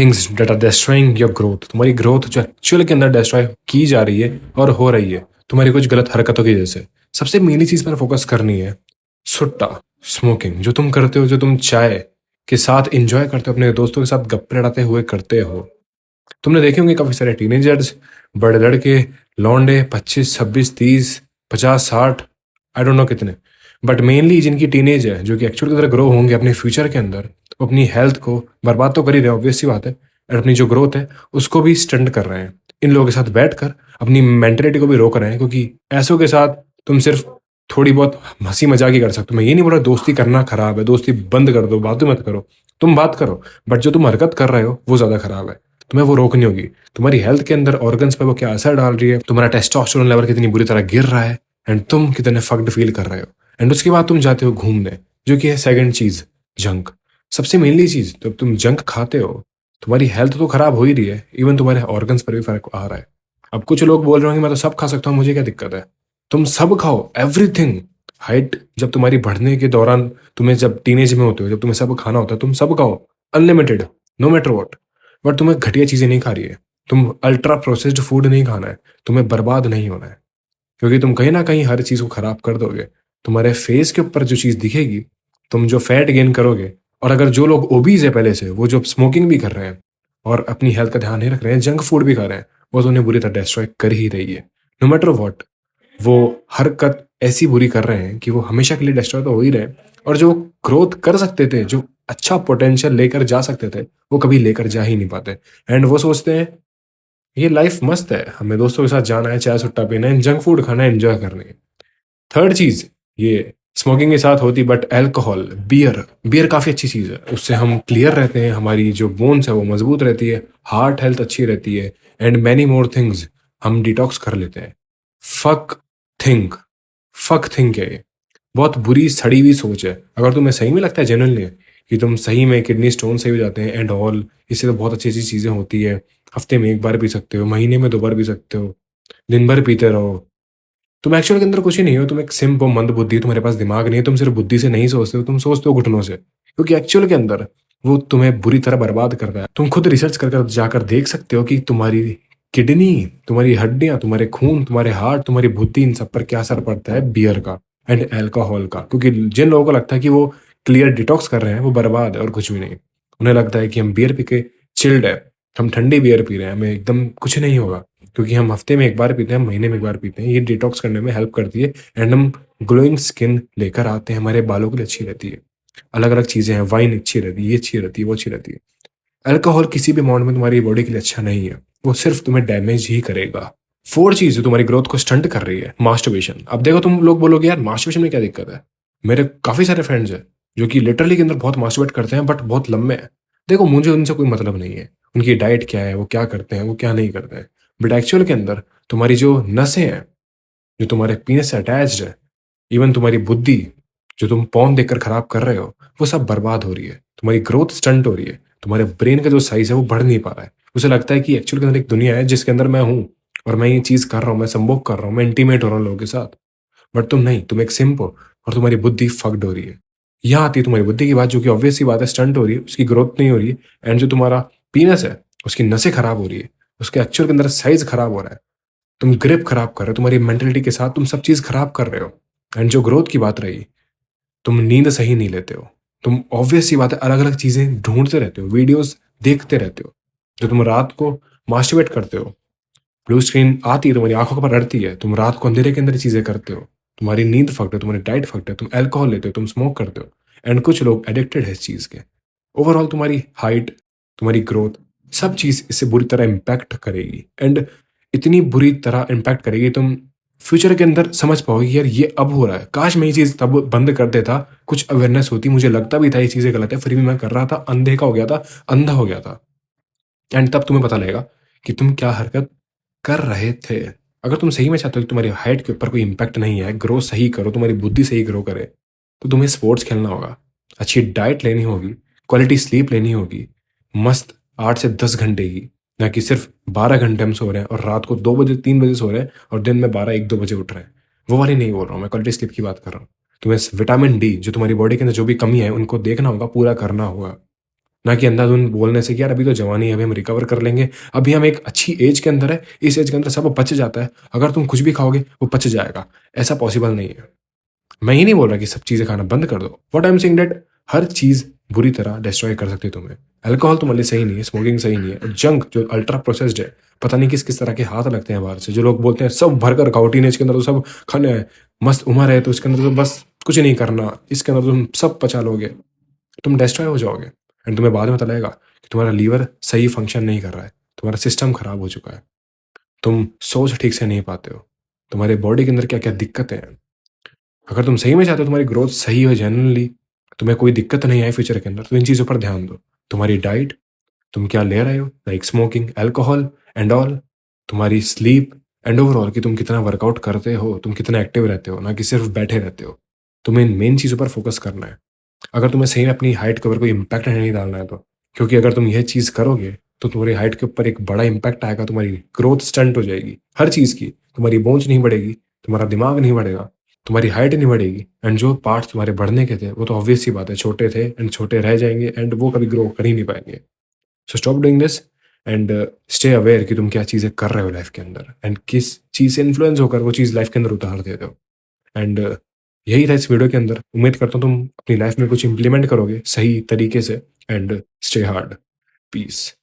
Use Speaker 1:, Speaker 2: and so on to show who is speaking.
Speaker 1: Things that are destroying your growth. तुम्हारी growth जो actual के अंदर डिस्ट्रॉय की जा रही है और हो रही है तुम्हारी कुछ गलत हरकतों की वजह से। सबसे मेनली चीज पर फोकस करनी है, सुट्टा, स्मोकिंग। जो तुम करते हो, जो तुम चाय के साथ एंजॉय करते हो, अपने दोस्तों के साथ गप्पे लड़ाते हुए करते हो। तुमने देखे होंगे काफी सारे टीनेजर्स, बड़े लड़के, लौंडे, 25, 26, 30, 50, 60, आई डोंट नो कितने, बट मेनली जिनकी टीनेज है, जो कि एक्चुअल की तरह ग्रो होंगे अपने फ्यूचर के अंदर, तो अपनी हेल्थ को बर्बाद तो कर ही रहे हैं, ऑब्वियस सी बात है, और अपनी जो ग्रोथ है उसको भी स्टंट कर रहे हैं। इन लोगों के साथ बैठकर अपनी मेंटेलिटी को भी रोक रहे हैं, क्योंकि ऐसों के साथ तुम सिर्फ थोड़ी बहुत हंसी मजाक ही कर सकते हो। मैं ये नहीं बोल रहा दोस्ती करना खराब है, दोस्ती बंद कर दो, बातें मत करो, तुम बात करो, बट जो तुम हरकत कर रहे हो वो ज्यादा खराब है। तुम्हें वो रोकनी होगी। तुम्हारी हेल्थ के अंदर ऑर्गन्स पे वो क्या असर डाल रही है, तुम्हारा टेस्टोस्टेरोन लेवल कितनी बुरी तरह गिर रहा है, एंड तुम कितने फक्ड फील कर रहे हो। एंड उसके बाद तुम जाते हो घूमने, जो कि है सेकंड चीज, जंक। सबसे मेनली चीज, जब तुम जंक खाते हो तुम्हारी हेल्थ तो खराब हो ही रही है, इवन तुम्हारे ऑर्गन्स पर भी फर्क आ रहा है। अब कुछ लोग बोल रहे होंगे मैं तो सब खा सकता हूँ, मुझे क्या दिक्कत है। तुम सब खाओ, एवरीथिंग। हाइट जब तुम्हारी बढ़ने के दौरान, तुम्हें जब टीनेज में होते हो, जब तुम्हें सब खाना होता है, तुम सब खाओ, unlimited, no matter what. But तुम्हें घटिया चीजें नहीं खा रही है, तुम अल्ट्रा प्रोसेस्ड फूड नहीं खाना है, तुम्हें बर्बाद नहीं होना है, क्योंकि तुम कहीं ना कहीं हर चीज को खराब कर दोगे। तुम्हारे फेस के ऊपर जो चीज दिखेगी, तुम जो फैट गेन करोगे, और अगर जो लोग ओबीज है पहले से, वो जो स्मोकिंग भी कर रहे हैं और अपनी हेल्थ का ध्यान नहीं रख रहे हैं, जंक फूड भी खा रहे हैं, वो तो उन्हें बुरी तरह डिस्ट्रॉय कर ही रही है। नो मैटर वॉट, वो हरकत ऐसी बुरी कर रहे हैं कि वो हमेशा के लिए डिस्ट्रॉय तो हो ही रहे हैं, और जो ग्रोथ कर सकते थे, जो अच्छा पोटेंशियल लेकर जा सकते थे, वो कभी लेकर जा ही नहीं पाते। एंड वो सोचते हैं ये लाइफ मस्त है, हमें दोस्तों के साथ जाना है, चाय सुट्टा पीना है, जंक फूड खाना है, एंजॉय करनी है। थर्ड चीज, ये स्मोकिंग के साथ होती, बट अल्कोहल, बियर। बियर काफी अच्छी चीज है, उससे हम क्लियर रहते हैं, हमारी जो बोन्स है वो मजबूत रहती है, हार्ट हेल्थ अच्छी रहती है, एंड मैनी मोर थिंग्स। हम डिटॉक्स कर लेते हैं। फक थिंक, फक थिंक है ये, बहुत बुरी सड़ी हुई सोच है। अगर तुम्हें सही में लगता है जेन्युइनली कि तुम सही में किडनी स्टोन सही हो जाते हैं एंड ऑल, इससे तो बहुत अच्छी अच्छी चीजें होती है, हफ्ते में एक बार पी सकते हो, महीने में 2 बार पी सकते हो, दिन भर पीते रहो, तुम एक्चुअल के अंदर कुछ ही नहीं हो, तुम एक सिंप हो, मंद बुद्धि, तुम्हारे पास दिमाग नहीं है, तुम सिर्फ बुद्धि से नहीं सोचते हो, तुम सोचते हो घुटनों से, क्योंकि एक्चुअल के अंदर वो तुम्हें बुरी तरह बर्बाद कर रहा है। तुम खुद रिसर्च कर कर जाकर देख सकते हो कि तुम्हारी किडनी, तुम्हारी हड्डियां, तुम्हारे खून, तुम्हारे हार्ट, तुम्हारी बुद्धि, इन सब पर क्या असर पड़ता है बियर का एंड अल्कोहल का। क्योंकि जिन लोगों को लगता है कि वो क्लियर डिटॉक्स कर रहे हैं, वो बर्बाद है और कुछ भी नहीं। उन्हें लगता है कि हम बियर पी के चिल्ड है, हम ठंडी बियर पी रहे हैं, हमें एकदम कुछ नहीं होगा, क्योंकि हम हफ्ते में एक बार पीते हैं, महीने में एक बार पीते हैं, ये डिटॉक्स करने में हेल्प करती है, एंड हम ग्लोइंग स्किन लेकर आते हैं, हमारे बालों के लिए अच्छी रहती है। अलग अलग चीजें हैं, वाइन अच्छी रहती है, ये अच्छी रहती है, वो अच्छी रहती है। अल्कोहल किसी भी अमाउंट में तुम्हारी बॉडी के लिए अच्छा नहीं है, वो सिर्फ तुम्हें डैमेज ही करेगा। फोर्थ चीज जो तुम्हारी ग्रोथ को स्टंट कर रही है, मास्टरबेशन। अब देखो, तुम लोग बोलोगे यार मास्टरबेशन में क्या दिक्कत है, मेरे काफी सारे फ्रेंड्स हैं जो कि लिटरली के अंदर बहुत मास्टरबेट करते हैं, बट बहुत लंबे हैं। देखो, मुझे उनसे कोई मतलब नहीं है, उनकी डाइट क्या है, वो क्या करते हैं, वो क्या नहीं करते हैं, बट एक्चुअल के अंदर तुम्हारी जो नसें हैं, जो तुम्हारे पीने से अटैच्ड है, इवन तुम्हारी बुद्धि, जो तुम पॉन देखकर खराब कर रहे हो, वो सब बर्बाद हो रही है, तुम्हारी ग्रोथ स्टंट हो रही है, तुम्हारे ब्रेन का जो साइज है वो बढ़ नहीं पा रहा है। उसे लगता है कि एक्चुअल के अंदर एक दुनिया है जिसके अंदर मैं हूँ, और मैं ये चीज कर रहा हूँ, मैं संभोग कर रहा हूँ, मैं इंटीमेट हो रहा हूँ लोगों के साथ, बट तुम नहीं, तुम एक सिंप हो, और तुम्हारी बुद्धि फक्ड हो रही है। यहाँ आती है तुम्हारी बुद्धि की बात, जो कि ऑब्वियस सी बात है, स्टंट हो रही है, उसकी ग्रोथ नहीं हो रही है, एंड जो तुम्हारा पीनस है उसकी नसें खराब हो रही है, उसके एक्चुअल के अंदर साइज खराब हो रहा है, तुम ग्रिप खराब कर रहे हो, तुम्हारी मेंटेलिटी के साथ तुम सब चीज खराब कर रहे हो। एंड जो ग्रोथ की बात रही, तुम नींद सही नहीं लेते हो, तुम ऑब्वियस सी बात है अलग अलग चीजें ढूंढते रहते हो, वीडियोस देखते रहते हो, जो तुम रात को मास्टरबेट करते हो, ब्लू स्क्रीन आती है तुम्हारी आंखों पर अड़ती है, तुम रात को अंधेरे के अंदर चीजें करते हो, तुम्हारी नींद फकट है, तुम्हारी डाइट फकट है, तुम अल्कोहल लेते हो, तुम स्मोक करते हो, एंड कुछ लोग एडिक्टेड है इस चीज के। ओवरऑल तुम्हारी हाइट, तुम्हारी ग्रोथ, सब चीज इससे बुरी तरह इम्पैक्ट करेगी, एंड इतनी बुरी तरह इम्पैक्ट करेगी, तुम फ्यूचर के अंदर समझ पाओगे यार ये अब हो रहा है, काश मैं ये चीज तब बंद कर देता, कुछ अवेयरनेस होती, मुझे लगता भी था ये चीजें गलत है, फिर भी मैं कर रहा था, अनदेखा हो गया था, अंधा हो गया था, एंड तब तुम्हें पता लगेगा कि तुम क्या हरकत कर रहे थे। अगर तुम सही में चाहते हो कि तुम्हारी हाइट के ऊपर कोई इंपैक्ट नहीं है, ग्रो सही करो, तुम्हारी बुद्धि सही ग्रो करे, तो तुम्हें स्पोर्ट्स खेलना होगा, अच्छी डाइट लेनी होगी, क्वालिटी स्लीप लेनी होगी, मस्त 8 से 10 घंटे की, ना कि सिर्फ 12 घंटे हम सो रहे हैं और रात को 2 बजे 3 बजे सो रहे हैं और दिन में 12 1 2 बजे उठ रहे हैं। वो वाली नहीं बोल रहा हूँ मैं, क्वालिटी स्लीप की बात कर रहा हूँ। तुम्हें विटामिन डी, जो तुम्हारी बॉडी के अंदर जो भी कमी है, उनको देखना होगा, पूरा करना होगा। ना कि अंधाधुंध बोलने से कि यार अभी तो जवानी है, अभी हम रिकवर कर लेंगे, अभी हम एक अच्छी एज के अंदर है, इस एज के अंदर सब पच जाता है, अगर तुम कुछ भी खाओगे वो पच जाएगा। ऐसा पॉसिबल नहीं है। मैं ये नहीं बोल रहा कि सब चीज़ें खाना बंद कर दो। What I am saying that हर चीज़ बुरी तरह डिस्ट्रॉय कर सकती है तुम्हें। अल्कोहल तुम्हारे लिए सही नहीं है, स्मोकिंग सही नहीं है, और जंक जो अल्ट्रा प्रोसेस्ड है, पता नहीं किस किस तरह के हाथ लगते हैं बाहर से, जो लोग बोलते हैं सब भर कर खाओ, टीनेज के अंदर तो सब खाने हैं, मस्त उम्र है तो इसके अंदर तो बस कुछ नहीं करना, इसके अंदर तुम सब पचा लोगे, तुम डिस्ट्रॉय हो जाओगे। एंड तुम्हें बाद में पता लगेगा कि तुम्हारा लीवर सही फंक्शन नहीं कर रहा है, तुम्हारा सिस्टम खराब हो चुका है, तुम सोच ठीक से नहीं पाते हो, तुम्हारे बॉडी के अंदर क्या क्या दिक्कतें हैं। अगर तुम सही में चाहते हो तुम्हारी ग्रोथ सही हो जेन्युइनली, तुम्हें कोई दिक्कत नहीं आए फ्यूचर के अंदर, तो इन चीज़ों पर ध्यान दो। तुम्हारी डाइट, तुम क्या ले रहे हो, like smoking, alcohol and all, तुम्हारी स्लीप एंड ओवरऑल कि तुम कितना वर्कआउट करते हो, तुम कितना एक्टिव रहते हो, ना कि सिर्फ बैठे रहते हो। तुम्हें इन मेन चीज़ों पर फोकस करना है। अगर तुम्हें सही में अपनी हाइट के ऊपर कोई इम्पैक्ट नहीं डालना है तो, क्योंकि अगर तुम यह चीज़ करोगे तो तुम्हारी हाइट के ऊपर एक बड़ा इम्पैक्ट आएगा, तुम्हारी ग्रोथ स्टंट हो जाएगी हर चीज़ की, तुम्हारी बोन्स नहीं बढ़ेगी, तुम्हारा दिमाग नहीं बढ़ेगा, तुम्हारी हाइट नहीं बढ़ेगी, एंड जो पार्ट्स तुम्हारे बढ़ने के थे वो तो ऑब्वियस सी बात है छोटे थे एंड छोटे रह जाएंगे, एंड वो कभी ग्रो कर ही नहीं पाएंगे। So stop doing this and stay aware कि तुम क्या चीज़ें कर रहे हो लाइफ के अंदर, एंड किस चीज़ से इन्फ्लुएंस होकर वो चीज़ लाइफ के अंदर उतार देते हो। एंड यही था इस वीडियो के अंदर। उम्मीद करता हूँ तुम अपनी लाइफ में कुछ इंप्लीमेंट करोगे सही तरीके से। And stay hard. पीस।